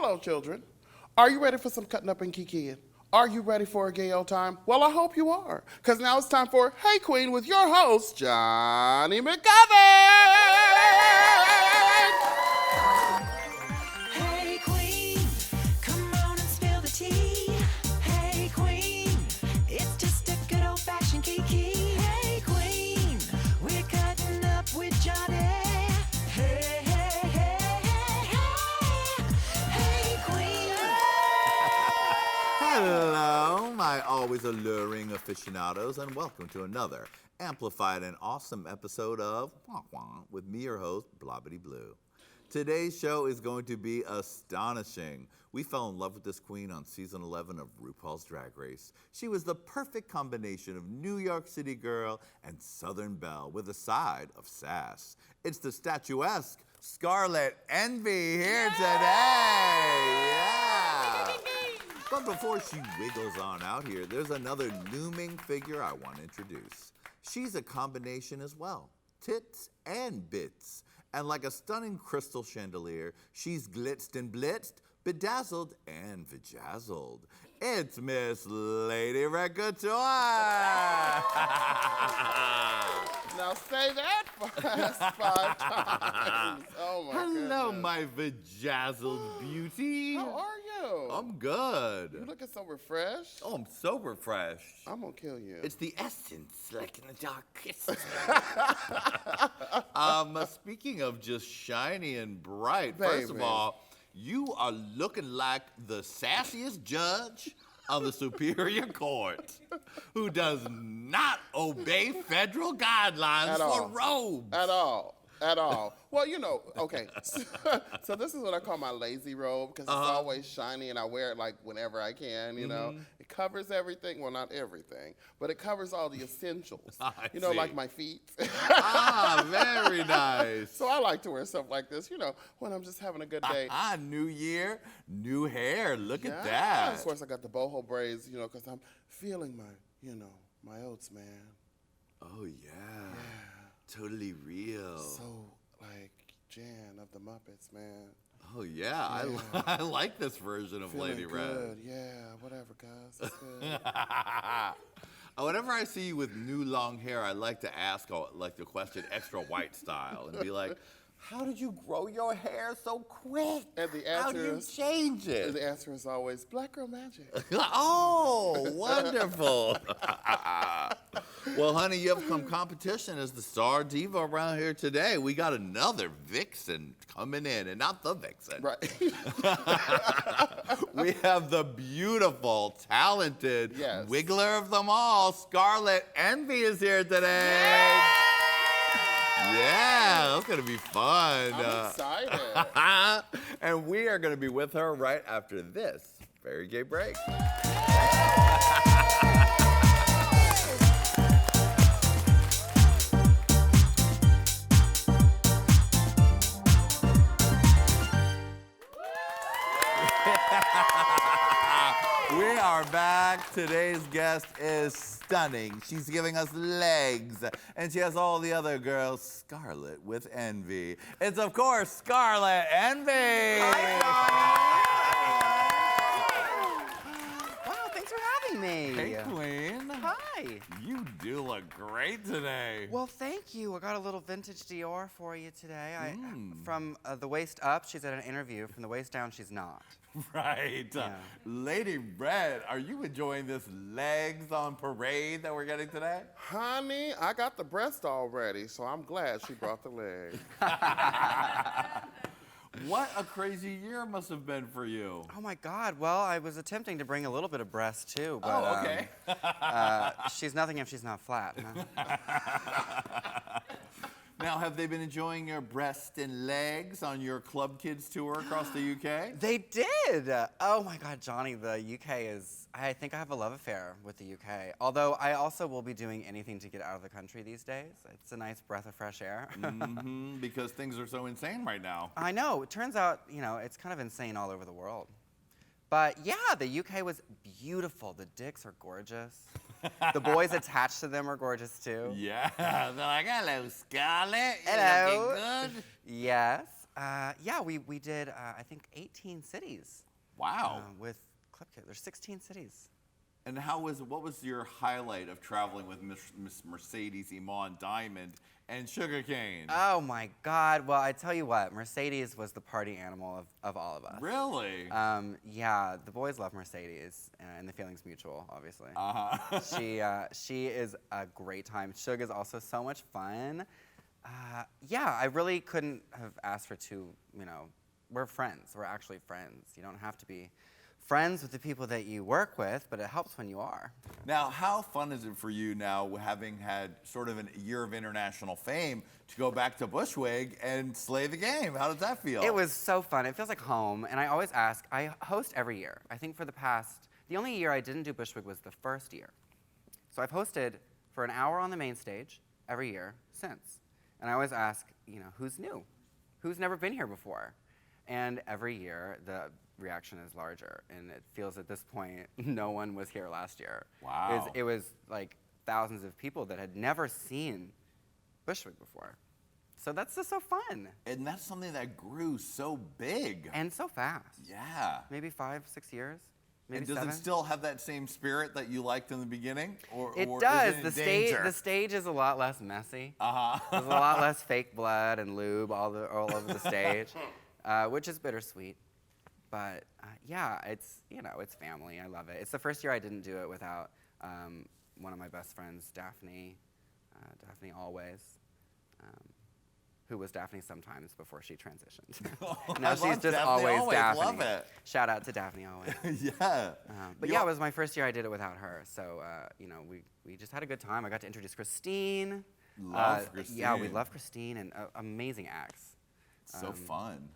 Hello, children. Are you ready for some cutting up and kikiing? Are you ready for a gay old time? Well, I hope you are, because now it's time for Hey Queen with your host, Johnny McGovern. Hey Queen, come on and spill the tea. Hey Queen, it's just a good old-fashioned kiki. Hey Queen, we're cutting up with Johnny. Hey, hey, hey, hey, hey. Hey Queen. Hello, my always alluring aficionados, and welcome to another amplified and awesome episode of Wah Wah with me, your host, Blobbity Blue. Today's show is going to be astonishing. We fell in love with this queen on season 11 of RuPaul's Drag Race. She was the perfect combination of New York City girl and Southern belle with a side of sass. It's the statuesque Scarlet Envy here today. Yeah. But before she wiggles on out here, there's another looming figure I want to introduce. She's a combination as well, tits and bits. And like a stunning crystal chandelier, she's glitzed and blitzed, bedazzled and vajazzled. It's Miss Lady Racatoire. Now say that fast 5 times. Oh my Hello, goodness. my vajazzled beauty. How are you? I'm good. You looking so refreshed. Oh, I'm so refreshed. I'm gonna kill you. It's the essence, like in the darkest. Speaking of just shiny and bright, first of Baby. all, you are looking like the sassiest judge of the Superior Court who does not obey federal guidelines At for all. robes. At all. Well, you know, okay. So this is what I call my lazy robe because it's always shiny and I wear it like whenever I can, you know. It covers everything. Well, not everything, but it covers all the essentials. I You know, see. like my feet. Very nice. So I like to wear stuff like this, you know, when I'm just having a good day. New year, new hair. Look at Yeah. that. Of course, I got the boho braids, you know, because I'm feeling my oats, man. Oh, yeah. Totally real. So, like, Jan of the Muppets, man. Oh, yeah. I like this version of Feeling Lady Red. good. Yeah, whatever, guys. It's good. Whenever I see you with new long hair, I like to ask like the question extra white style and be like, how did you grow your hair so quick? And the How answer do you is- change it? The answer is always Black Girl Magic. Oh, wonderful. Well, honey, you have come competition as the star diva around here today. We got another vixen coming in, and not the vixen. Right. We have the beautiful, talented Yes. wiggler of them all, Scarlet Envy is here today. Yeah, that's gonna be fun. I'm excited. And we are gonna be with her right after this very gay break. We are back. Today's guest is stunning. She's giving us legs, and she has all the other girls Scarlet with envy. It's, of course, Scarlet Envy. Wow, thanks for having me. Hey, Queen. Hi. You do look great today. Well, thank you. I got a little vintage Dior for you today. From the waist up, she's at an interview. From the waist down, she's not. Right. Yeah. Lady Red, are you enjoying this legs on parade that we're getting today? Honey, I got the breast already, so I'm glad she brought the leg. What a crazy year must have been for you. Oh my God. Well, I was attempting to bring a little bit of breast too, but Oh, okay. she's nothing if she's not flat. Huh? Now, have they been enjoying your breast and legs on your Club Kids tour across the UK? They did. Oh my God, Johnny, the UK is, I think I have a love affair with the UK. Although I also will be doing anything to get out of the country these days. It's a nice breath of fresh air. Because things are so insane right now. I know. It turns out, you know, it's kind of insane all over the world. But yeah, the UK was beautiful. The dicks are gorgeous. The boys attached to them are gorgeous too. Yeah, they're like, hello, Scarlett. You Hello. looking good? Yes. Yeah, we did, I think, 18 cities Wow. with Clipkit. There's 16 cities. And what was your highlight of traveling with Miss Mercedes Iman Diamond and Sugarcane? Oh my God. Well, I tell you what, Mercedes was the party animal of all of us. Really? Yeah, the boys love Mercedes, and the feeling's mutual, obviously. She is a great time. Suge is also so much fun. Yeah, I really couldn't have asked for two, we're friends. We're actually friends. You don't have to be friends with the people that you work with, but it helps when you are. Now, how fun is it for you now, having had sort of a year of international fame, to go back to Bushwig and slay the game? How does that feel? It was so fun. It feels like home. And I always ask, I host every year. I think for the only year I didn't do Bushwig was the first year. So I've hosted for an hour on the main stage every year since. And I always ask, who's new? Who's never been here before? And every year, the reaction is larger. And it feels at this point, no one was here last year. Wow. It was like thousands of people that had never seen Bushwig before. So that's just so fun. And that's something that grew so big. And so fast. Yeah. Maybe 5, 6 years. Maybe And does 7. it still have that same spirit that you liked in the beginning? It or does. Is it The in stage, danger? the stage is a lot less messy. Uh-huh. There's a lot less fake blood and lube all over the stage, which is bittersweet. But yeah, it's it's family. I love it. It's the first year I didn't do it without one of my best friends, Daphne Always, who was Daphne sometimes before she transitioned. Now I she's love just Daphne always Always. Daphne. Love it. Shout out to Daphne Always. Yeah. But You yeah, al- it was my first year I did it without her. So, we just had a good time. I got to introduce Christine. Love Yeah, we Christine. love Christine and amazing acts. So fun.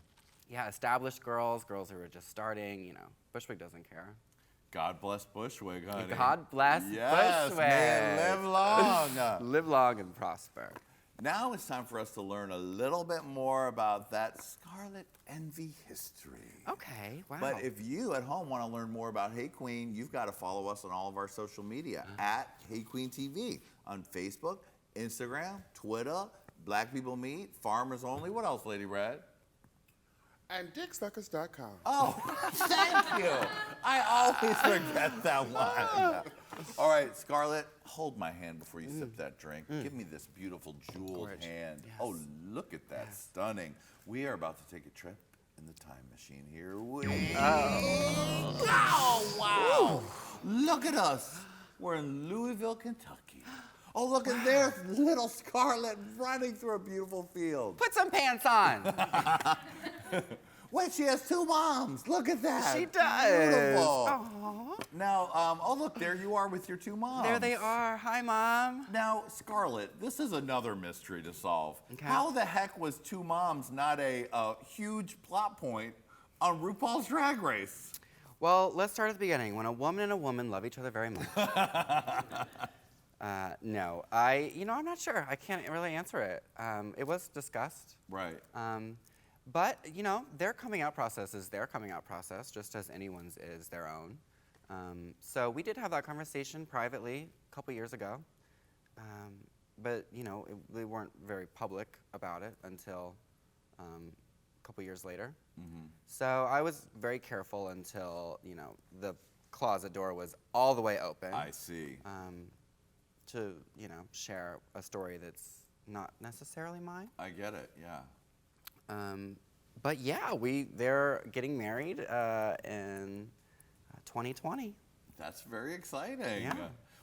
Yeah, established girls who are just starting, Bushwig doesn't care. God bless Bushwig, honey. God bless Yes, Bushwig. may it live long. Live long and prosper. Now it's time for us to learn a little bit more about that Scarlet Envy history. Okay, wow. But if you at home want to learn more about Hey Queen, you've got to follow us on all of our social media at Hey Queen TV on Facebook, Instagram, Twitter, Black People Meet, Farmers Only. What else, Lady Red? And dicksuckers.com. Oh, thank you. I always forget that one. All right, Scarlett, hold my hand before you sip that drink. Give me this beautiful jeweled Gorge. hand. Yes. Oh, look at that. Stunning. We are about to take a trip in the time machine here. Oh, wow. Look at us. We're in Louisville, Kentucky. Oh, look at there's little Scarlett running through a beautiful field. Put some pants on. Wait, she has 2 moms. Look at that. She does. Beautiful. Aw. Now, oh, look, there you are with your 2 moms. There they are. Hi, Mom. Now, Scarlett, this is another mystery to solve. Okay. How the heck was 2 moms not a huge plot point on RuPaul's Drag Race? Well, let's start at the beginning. When a woman and a woman love each other very much. No, I'm not sure. I can't really answer it. It was discussed. Right. But, their coming out process is their coming out process, just as anyone's is their own. So we did have that conversation privately a couple years ago. But, they weren't very public about it until a couple years later. So I was very careful until, the closet door was all the way open. I see. To, share a story that's not necessarily mine. I get it, yeah. But yeah, they're getting married in 2020. That's very exciting. Yeah.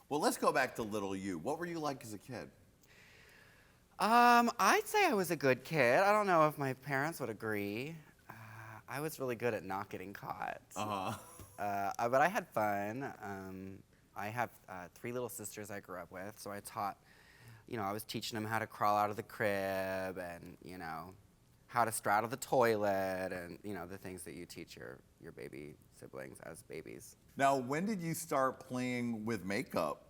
Well, let's go back to little you. What were you like as a kid? I'd say I was a good kid. I don't know if my parents would agree. I was really good at not getting caught. But I had fun. I have 3 little sisters I grew up with, so I taught, I was teaching them how to crawl out of the crib and, how to straddle the toilet and, the things that you teach your baby siblings as babies. Now, when did you start playing with makeup?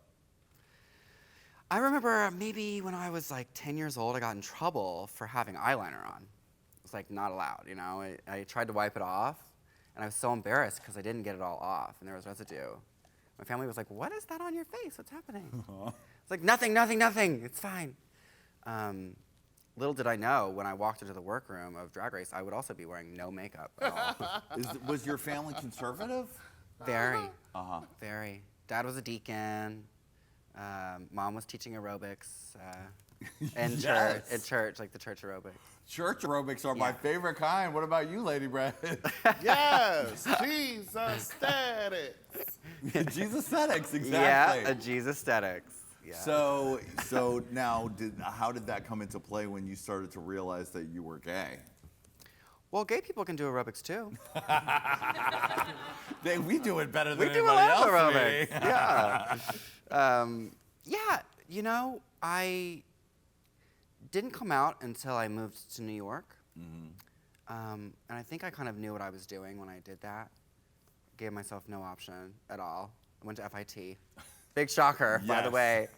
I remember maybe when I was like 10 years old, I got in trouble for having eyeliner on. It was like not allowed, I tried to wipe it off, and I was so embarrassed because I didn't get it all off, and there was residue. My family was like, "What is that on your face? What's happening?" It's like, nothing, it's fine. little did I know when I walked into the workroom of Drag Race, I would also be wearing no makeup at all. Was your family conservative? Very, Uh-huh. very. Dad was a deacon. Mom was teaching aerobics in church, like the church aerobics. Church aerobics are my favorite kind. What about you, Lady Brad? Yes, Jesus status. Jesus aesthetics, exactly. Yeah, a Jesus aesthetics. Yeah. So now, how did that come into play when you started to realize that you were gay? Well, gay people can do aerobics too. We do it better than We do a anybody lot of else, aerobics. sweetie. Yeah. Yeah, you know, I didn't come out until I moved to New York. And I think I kind of knew what I was doing when I did that. Gave myself no option at all. I went to FIT. Big shocker, by the Yes. way.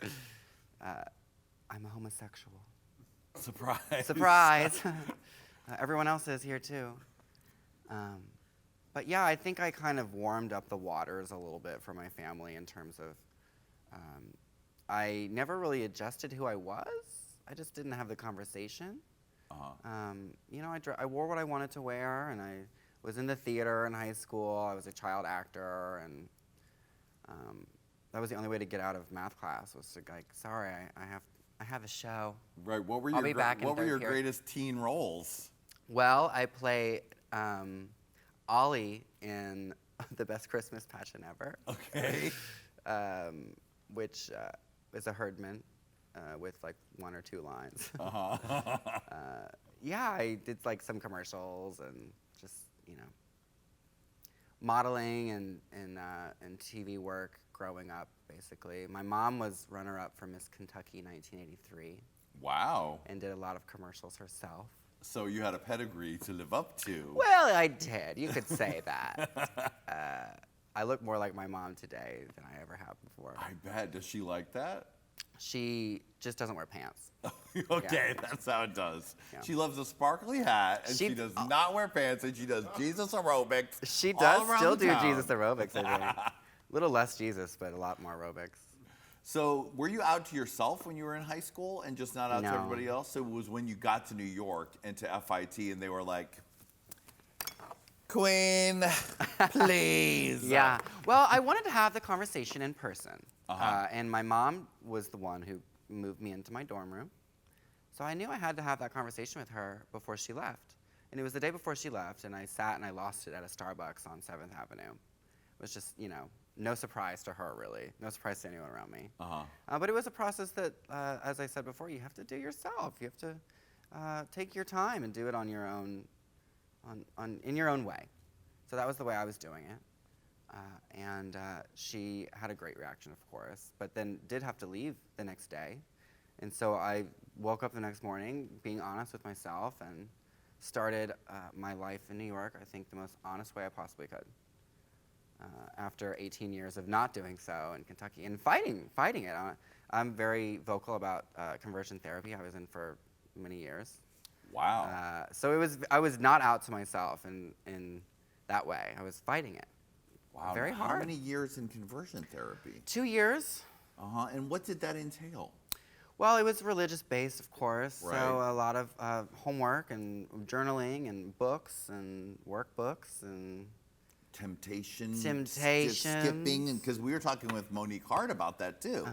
I'm a homosexual. Surprise. Surprise! Everyone else is here too. But yeah, I think I kind of warmed up the waters a little bit for my family in terms of I never really adjusted who I was. I just didn't have the conversation. You know, I wore what I wanted to wear, and I was in the theater in high school. I was a child actor, and that was the only way to get out of math class was to like, sorry, I have a show. Right. What were I'll be your back in What were third your period. greatest teen roles? Well, I play Ollie in The Best Christmas Pageant Ever. Okay. Which is a herdman with like 1 or 2 lines. Yeah, I did like some commercials and just, you know, modeling and TV work growing up, basically. My mom was runner-up for Miss Kentucky 1983 Wow. and did a lot of commercials herself. So you had a pedigree to live up to. Well, I did. You could say that. I look more like my mom today than I ever have before. I bet. Does she like that? She just doesn't wear pants. Okay, that's how it does. Yeah. She loves a sparkly hat, and she She- does not wear pants, and she does Jesus aerobics. She all does around still the do town. Jesus aerobics, I think. A little less Jesus, but a lot more aerobics. So were you out to yourself when you were in high school and just not out to No. everybody else? So it was when you got to New York and to FIT and they were like, Queen, please. Yeah. Well, I wanted to have the conversation in person. And my mom was the one who moved me into my dorm room. So I knew I had to have that conversation with her before she left. And it was the day before she left, and I sat and I lost it at a Starbucks on 7th Avenue. It was just, you know, no surprise to her, really. No surprise to anyone around me. But it was a process that, as I said before, you have to do yourself. You have to take your time and do it on your own, in your own way. So that was the way I was doing it. And she had a great reaction, of course, but then did have to leave the next day. And so I woke up the next morning being honest with myself and started my life in New York, I think the most honest way I possibly could. After 18 years of not doing so in Kentucky and fighting it. I'm very vocal about conversion therapy. I was in for many years. Wow. So I was not out to myself in that way. I was fighting it. Wow. Very How hard. many years in conversion therapy? 2 years. And what did that entail? Well, it was religious based, of course. Right. So a lot of homework and journaling and books and workbooks and Temptation. Temptations. Skipping, because we were talking with Monique Hart about that too.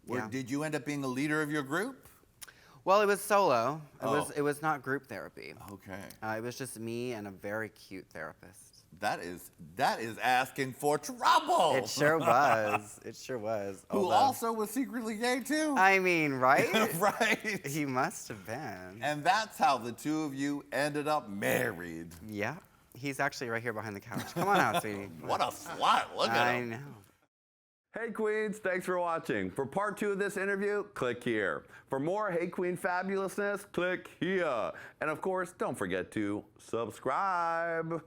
yeah. Did you end up being a leader of your group? Well, it was solo. Oh. It was not group therapy. Okay. It was just me and a very cute therapist. That is asking for trouble. It sure was. It sure was. Who Although- also was secretly gay too. I mean, right? Right. He must have been. And that's how the two of you ended up married. Yeah. He's actually right here behind the couch. Come on out, sweetie. What a slut. Look at I him. know. Hey Queens, thanks for watching. For part 2 of this interview, click here. For more Hey Queen fabulousness, click here. And of course, don't forget to subscribe.